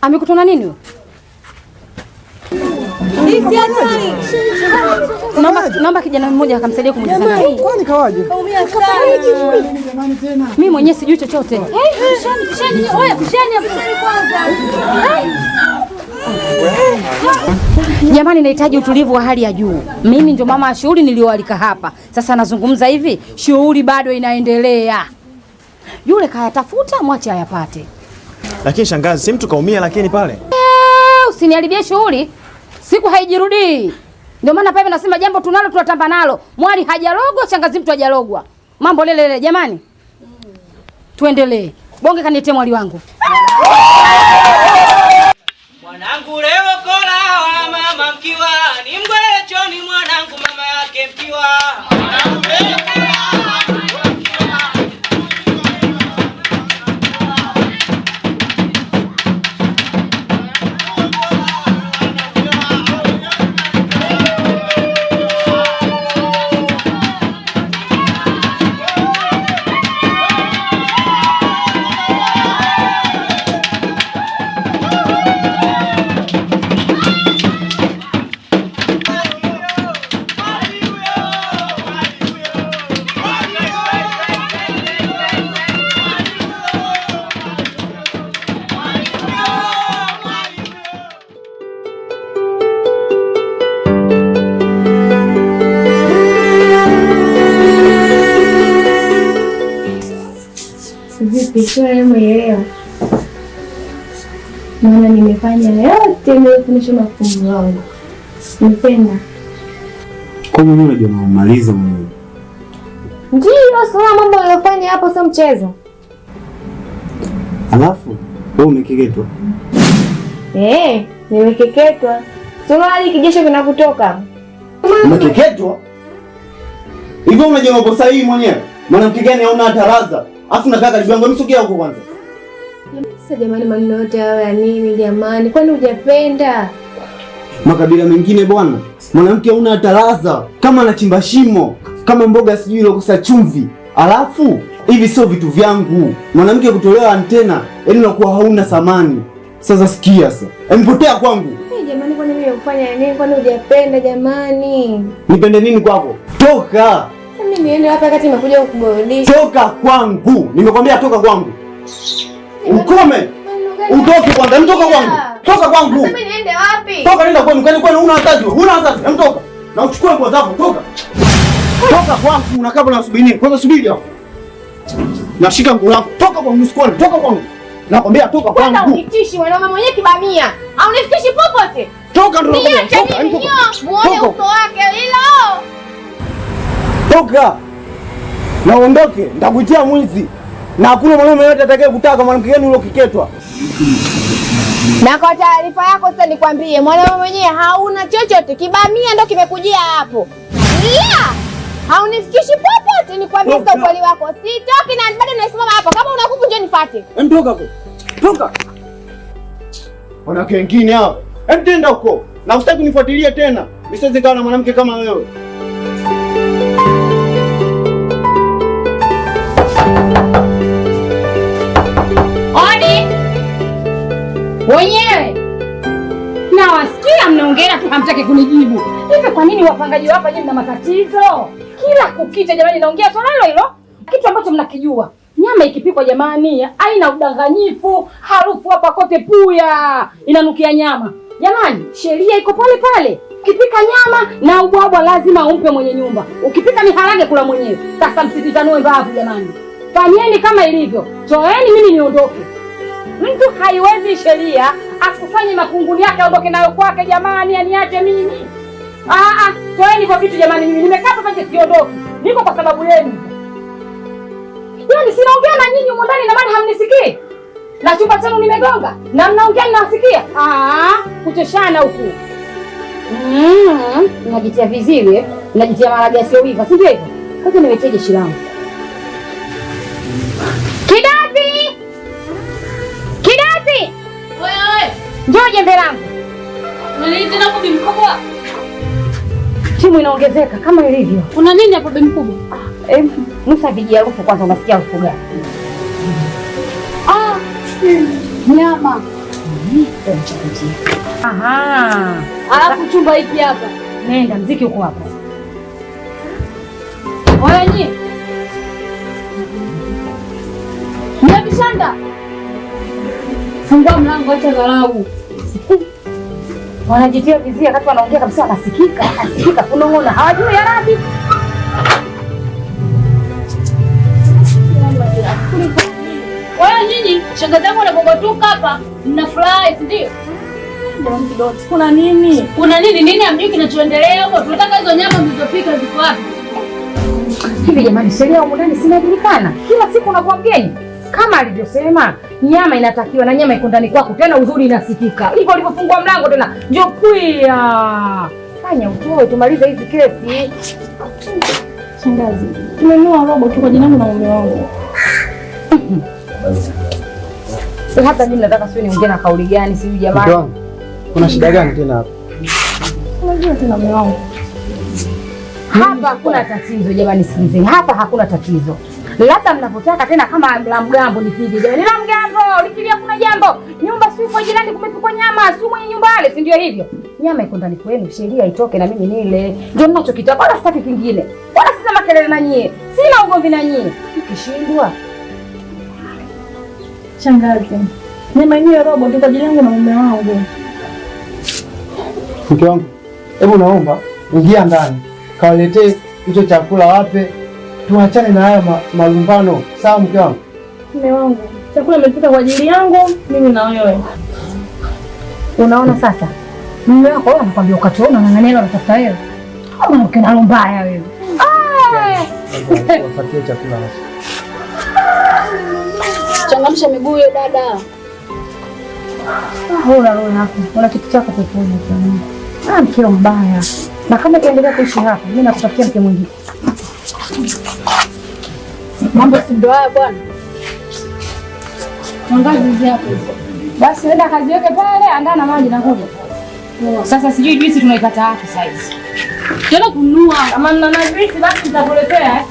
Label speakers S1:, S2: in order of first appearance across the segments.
S1: Amekutana nini wewe? Naomba kijana mmoja akamsaidia kumwingiza ndani.
S2: Kwani kawaje?
S1: Kaumia sana.
S2: Jamani tena.
S1: Mimi mwenyewe sijui chochote. Jamani, nahitaji utulivu wa hali ya juu. Mimi ndio mama wa shughuli nilioalika hapa. Sasa nazungumza hivi, shughuli bado inaendelea. Yule kayatafuta, mwache ayapate.
S3: Lakini shangazi, si mtu kaumia lakini pale.
S1: Usiniharibie shughuli. Siku haijirudii. Ndio maana pale nasema jambo tunalo tunatamba nalo. Mwali hajalogwa, shangazi mtu hajalogwa. Mambo lele jamani. Tuendelee. Bonge kanitie mwali wangu.
S4: Mwanangu leo kola wa mama mkiwa ni mgwechoni mwanangu mama yake mkiwa. Mwanangu leo kola
S5: Umeelewa? Maana nimefanya yote niliyofundishwa na mfumo wangu. Nipenda.
S3: Kwa nini unajua unamaliza mwenyewe?
S5: Ndio, sasa mambo unayofanya hapo sio mchezo.
S3: Alafu wewe umekeketwa?
S5: Nimekeketwa. Sio hadi kijesho kinakutoka.
S3: Umekeketwa? Hivyo unajua uko sahihi mwenyewe? Mwanamke gani hauna hata raza? Afu nakaa karibu yangu, msogea huko kwanza.
S5: Sasa jamani, maneno yote hayo ya nini jamani? Kwani hujapenda?
S3: Makabila mengine bwana, mwanamke hauna hata raza, kama anachimba shimo, kama mboga sijui ilokosa chumvi. Alafu hivi sio vitu vyangu. Mwanamke kutolewa antena, yaani unakuwa hauna thamani. Sasa sikia sasa. Mpotea kwangu.
S5: Jamani, kwani mimi nimefanya nini? Kwani hujapenda jamani?
S3: Nipende nini kwako? Toka.
S5: Mimi niende wapi wakati nimekuja kukuburudisha?
S3: Toka kwangu. Nimekwambia toka kwangu. Ukome. Utoke kwanza, mtoka kwangu. Toka kwangu.
S5: Sasa mimi niende wapi?
S3: Toka nenda kwenu, kwani una wazazi? Huna wazazi? Mtoka. Na uchukue nguo zako, toka. Toka kwangu, unakaa bwana usubiri nini? Kwanza subiri hapo. Nashika nguo yako. Toka kwangu usikone, toka kwangu. Nakwambia toka kwangu.
S5: Kwanza unitishi mwanaume mwenyewe kibamia. Au unifikishi popote?
S3: Toka ndio nakwambia.
S5: Toka. Muone uso wake hilo.
S3: Toka. Na uondoke, nitakuitia mwizi. Na hakuna mwanaume yote atakaye kutaka mwanamke gani ulokiketwa.
S5: Na kwa taarifa yako sasa nikwambie, mwanaume mwenyewe hauna chochote, kibamia ndio kimekujia hapo. Haunifikishi popote, nikwambie sasa ukweli wako. Sitoki na bado nasimama hapo. Kama unakufa njoo nifuate.
S3: Toka hapo. Toka. Wanawake wengine hao. Tenda huko. Na usitaki kunifuatilia tena. Nisiweze kuwa na mwanamke kama wewe.
S1: Wenyewe nawasikia mnaongea tu, hamtaki kunijibu. Hivi kwa nini wapangaji hapa nyinyi mna matatizo? Kila kukicha jamani naongea swala hilo, kitu ambacho mnakijua. Nyama ikipikwa jamani haina udanganyifu, harufu hapa kote puya, inanukia nyama. Jamani, sheria iko pale pale. Ukipika nyama na ubwabwa lazima umpe mwenye nyumba. Ukipika miharage kula mwenyewe. Sasa msijitanue mbavu jamani. Fanyeni kama ilivyo. Toeni mimi niondoke. Mtu haiwezi sheria akufanye makunguni yake aondoke nayo kwake jamani, aniache mimi. Toeni kwa vitu jamani, mimi nimekaa hapa nje siondoki. Niko kwa sababu yenu. Yaani sinaongea na nyinyi huko ndani na maana hamnisikii. Na chumba chenu nimegonga na mnaongea ninawasikia. Kutoshana huku. Najitia viziwi, najitia maragi yasiyoiva, si ndivyo? Ngoja niwetee jeshi langu. Kidati! Kidati!
S5: Wewe.
S1: Njoo jembe langu.
S5: Unaniita na bibi mkubwa?
S1: Timu inaongezeka kama ilivyo.
S5: Kuna nini hapo bibi mkubwa?
S1: Musa viji harufu kwanza, unasikia harufu gani?
S5: Nyama.
S1: Aha.
S5: Alafu chumba hiki hapa.
S1: Nenda, mziki uko hapa. Wala nyie. Mnabishanda. Fungua mlango, acha dharau. Wanajitia vizia wakati wanaongea kabisa, asikika kunong'ona. Hawajui Arabi. Wala nyinyi shangazi yangu anapogotuka hapa, mnafurahi, si ndio? Kuna nini? Kuna nini? Nini hamjui kinachoendelea huko? Tunataka hizo nyama mlizopika ziko wapi? Hivi jamani, sheria huko ndani sinajulikana. Kila siku unakuwa mgeni. Kama alivyosema, nyama inatakiwa na nyama iko ndani kwako, tena uzuri inasikika. Hivyo ulivyofungua mlango tena, njoo kuya. Fanya utoe tumalize hizi kesi. Shangazi, nimenunua robo tu kwa jina langu na mume wangu. Hata mimi nataka sio niongee na kauli gani, si jamani.
S3: Kuna shida gani tena hapa?
S1: Unajua tena mume wangu. Hapa hakuna tatizo jamani, sikilizeni. Hapa hakuna tatizo. Labda mnapotaka tena kama la mgambo nipige jamani. La mgambo, likilia kuna jambo. Nyumba si kwa jirani kumepikwa nyama, si mwenye nyumba ile, si ndio hivyo? Nyama iko ndani kwenu, sheria itoke na mimi nile. Ndio ninachokitaka, wala sitaki kingine. Wala sina makelele na nyie. Sina ugomvi na nyie. Ukishindwa
S5: Shangazi, nyama yenyewe robo tu kwa ajili yangu na mume wangu.
S3: Mke wangu, hebu naomba ingia ndani, kawaletee hicho chakula wape, tuachane na haya malumbano. Sawa mke wangu?
S5: Mume wangu, chakula nimepika kwa ajili yangu mimi na wewe.
S1: Unaona sasa? Mume wako anakuambia ukatona na neno unatafuta wewe. Au unaona mbaya wewe.
S3: Wapatie chakula hapo.
S5: Changamsha miguu hiyo dada.
S1: Una roho yako. Una kitu chako peponi sana. Mkeo mbaya. Na kama utaendelea kuishi hapa, mimi nakutafutia mke mwingine.
S5: Mambo si ndio haya bwana. Mwangazi hizi hapo.
S1: Basi nenda kaziweke pale, andaa na maji na kuja. Sasa sijui juisi tunaipata wapi sasa hizi.
S5: Tena kununua.
S1: Kama mna juisi basi nitakuletea.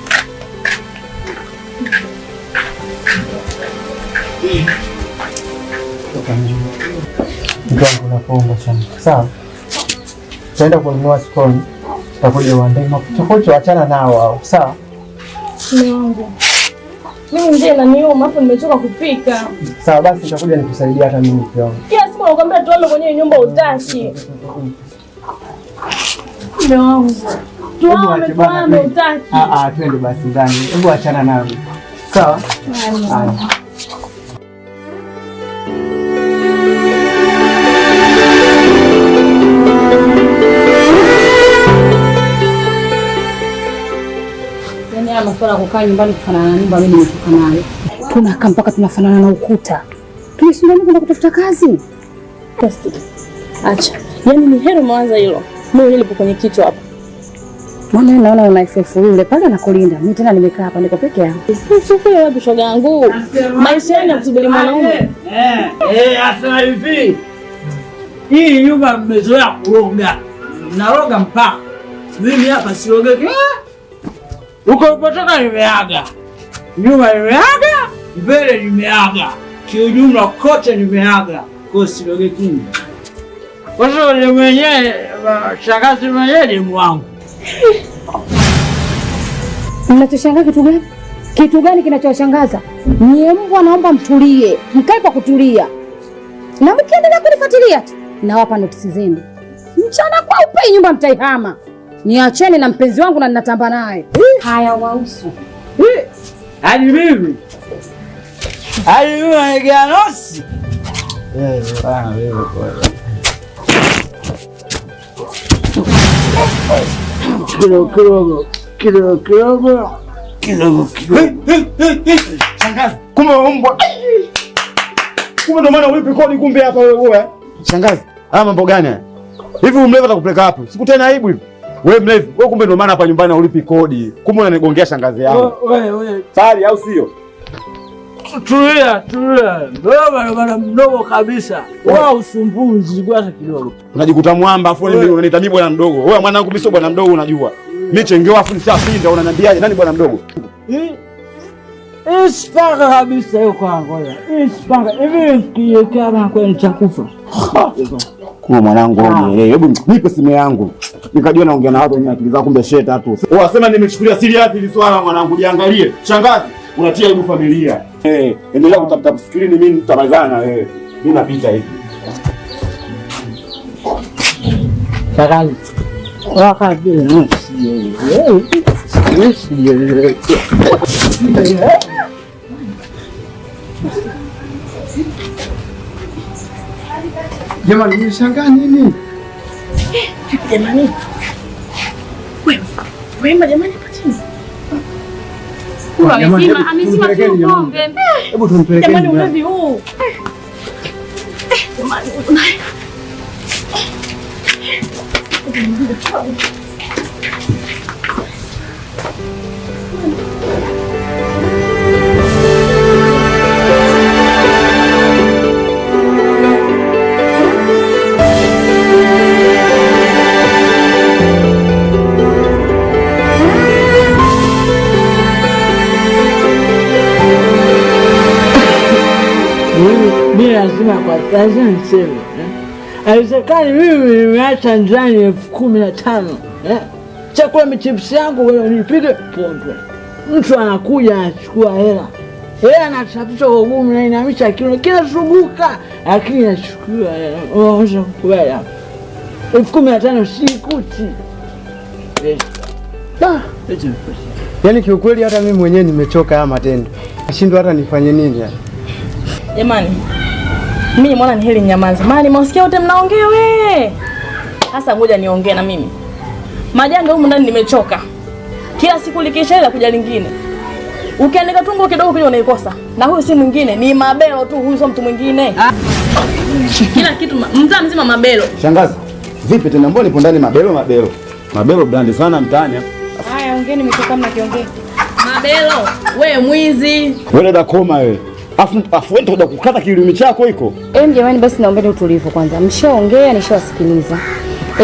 S3: Mke wangu nakuomba sana. Sawa? Tutaenda kununua sokoni. Tutakuja uandae makuchokocho, achana nao hao. Sawa?
S5: Mume wangu. Mimi nje na niuma hapo nimechoka kupika.
S3: Sawa basi nitakuja nikusaidia hata mimi mke wangu.
S5: Kila siku nakwambia tuame kwenye nyumba utaki. Mume wangu. Tuame utaki.
S3: Twende basi ndani. Hebu achana nami. Sawa? Haya.
S1: Masuala kukaa nyumbani kufanana na nyumba mimi nimetoka nayo. Tunakaa mpaka tunafanana na ukuta. Tunashindana kwenda kutafuta kazi.
S5: Acha. Yaani ni hero mwanza hilo. Mimi nilipo kwenye kichwa hapa.
S1: Mbona naona una ifufu yule pale anakulinda. Mimi tena nimekaa hapa niko peke yangu.
S5: Ifufu ya wapi shoga yangu? Maisha yangu yakusubiri mwanaume.
S4: Asema hivi. Hii nyumba mmezoea kuroga. Mnaroga mpaka. Mimi hapa sirogeki. Huko ulipotoka nimeaga, nyuma nimeaga, mbele nimeaga, kiujumla kote nimeaga, kwa siroge kingi. Kwa sababu mwenyewe shangazi mwenyewe ni mwangu.
S1: Mnachoshangaa kitu gani? Kitu gani kinachoshangaza? Nyie mbwa, naomba mtulie, mkae kwa kutulia. Na mkiendelea kunifuatilia tu, nawapa notisi zenu. Mchana kwa upe nyumba mtaihama. Niacheni na mpenzi wangu na ninatamba naye. Haya wausu.
S4: Hadi mimi. Hadi mimi naingia nosi.
S3: Bana wewe kwa. Kidogo. Shangazi, kumbe mbwa. Kumbe ndo maana ulipi kodi kumbe hapa wewe. Shangazi, haya mambo gani haya? Hivi umlevi atakupeleka wapi? Sikutena aibu hivi. Wewe mlevi, wewe kumbe ndo maana hapa nyumbani ulipi kodi. Kumbe unanigongea shangazi yangu.
S4: Wewe.
S3: Sali au sio?
S4: Tulia. Wewe bwana mdogo kabisa. Wewe usumbuzi hata kidogo.
S3: Unajikuta mwamba afu unaniita mimi bwana mdogo. Wewe mwanangu mimi sio bwana mdogo unajua. Mimi chengeo afu nishapinda unaniambiaje nani bwana mdogo?
S2: Isipanga kabisa hiyo kwangu. Isipanga. Hivi nikiweka kama kwa nitakufa.
S6: Kwa mwanangu, hebu nipe simu yangu. Nikajua naongea na watu wenye akili zao, kumbe sheta tu. Wasema nimechukulia serious hili swala mwanangu, jiangalie. Shangazi, unatia aibu familia. Endelea kutafuta screen, mimi nitamalizana na wewe. Mimi napita hivi.
S2: Shangazi. Wakati
S3: Jamani, nimeshangaa nini?
S1: Jamani. Wema jamani hapa chini. Amesema tu pombe.
S3: Hebu tumpeleke.
S1: Jamani ulevi huu. Jamani.
S2: mimi lazima kwa sasa niseme. Haiwezekani mimi nimeacha ndani 15,000. Chakula michipsi yangu wewe nipige pombe. Mtu anakuja anachukua hela. Hela anatafuta kwa gumu na inamisha kila subuka. Lakini anachukua hela. Unaweza kukubali hapo. 15,000 si kuti.
S3: Yaani kiukweli hata mimi mwenyewe nimechoka haya matendo. Nashindwa hata nifanye nini yani.
S7: Jamani, mimi mwana ni heli nyamaza. Maana nimesikia wote mnaongea we. Sasa ngoja niongee na mimi. Majanga huko ndani nimechoka. Kila siku likisha ila kuja lingine. Ukiandika tumbo kidogo kile unaikosa. Na huyu si mwingine, ni Mabelo tu, huyu sio mtu mwingine. Kila kitu mtaa mzima Mabelo.
S6: Shangazi, vipi tena mbona nipo ndani Mabelo? Mabelo brand sana mtaani.
S7: Haya, ongeeni mtoka mna kiongea. Mabelo, wewe mwizi.
S6: Wewe dada koma wewe. Afu wewe ndio kukata kilimi chako hiko.
S1: Jamani basi naombeni utulivu kwanza. Mshaongea nishawasikiliza.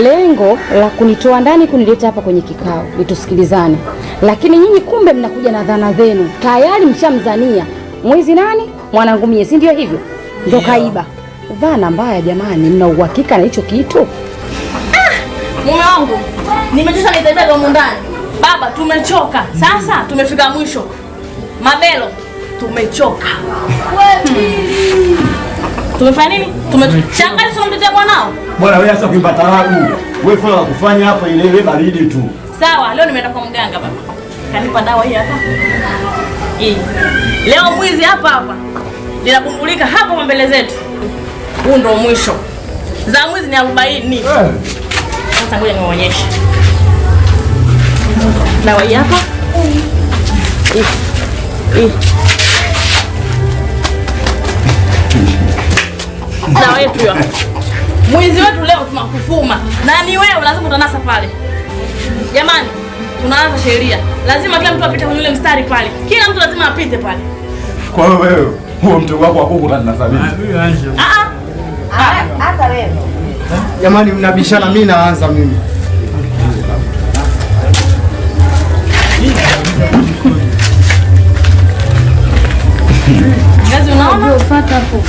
S1: Lengo la kunitoa ndani kunileta hapa kwenye kikao litusikilizane. Lakini nyinyi kumbe mnakuja na dhana zenu. Tayari mshamzania. Mwizi nani? Mwanangu mie, si ndio hivyo? Ndio kaiba. Dhana mbaya jamani, mna uhakika na hicho kitu?
S7: Mume wangu, nimechoka nitaibia huko ndani. Baba, tumechoka. Sasa tumefika mwisho. Mabelo, tumechoka. Tumefanya nini? Shangazi sio mtetea mwanao?
S6: Bwana wewe acha kuimba tarabu. Wewe fanya kufanya hapa ile baridi tu.
S7: Sawa, leo nimeenda kwa mganga baba. Kanipa dawa hii hapa. Hii. Leo mwizi hapa. Linakumbulika hapa mbele zetu. Huu ndio mwisho. Za mwizi ni 40. Sasa ngoja niwaonyeshe. Dawa hii hapa. Hii. Dawa yetu hiyo. Mwizi wetu leo tunakufuma. Na ni wewe lazima utanasa pale. Jamani, tunaanza sheria. Lazima kila mtu apite kwenye ule mstari pale. Kila mtu lazima apite pale.
S6: Kwa hiyo wewe, huo mtego wako wa kuku utanasabia.
S5: Hata wewe.
S3: Jamani mnabishana, mimi naanza mimi.
S7: Gazi unaona? Ufuata hapo.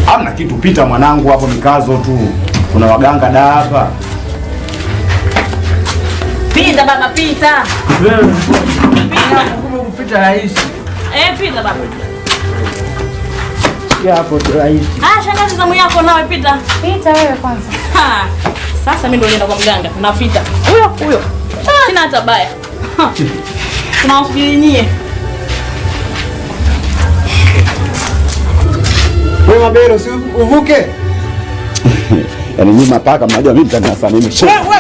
S6: Hamna kitu, pita mwanangu hapo, mikazo tu. Kuna waganga da hapa.
S7: Pita baba, pita.
S2: Wewe kupita rahisi.
S7: Pita baba.
S2: Ya hapo tu rahisi.
S7: Shangazi zamu yako nawe pita.
S1: Pita wewe kwanza.
S7: Sasa mimi ndio nienda kwa mganga. Napita. Huyo. Sina hata baya. Tunawasubiri nyie.
S3: Wewe Mabelo, si uvuke.
S6: Yaani mimi mapaka mnajua mimi nitanasa nini.
S3: Wewe.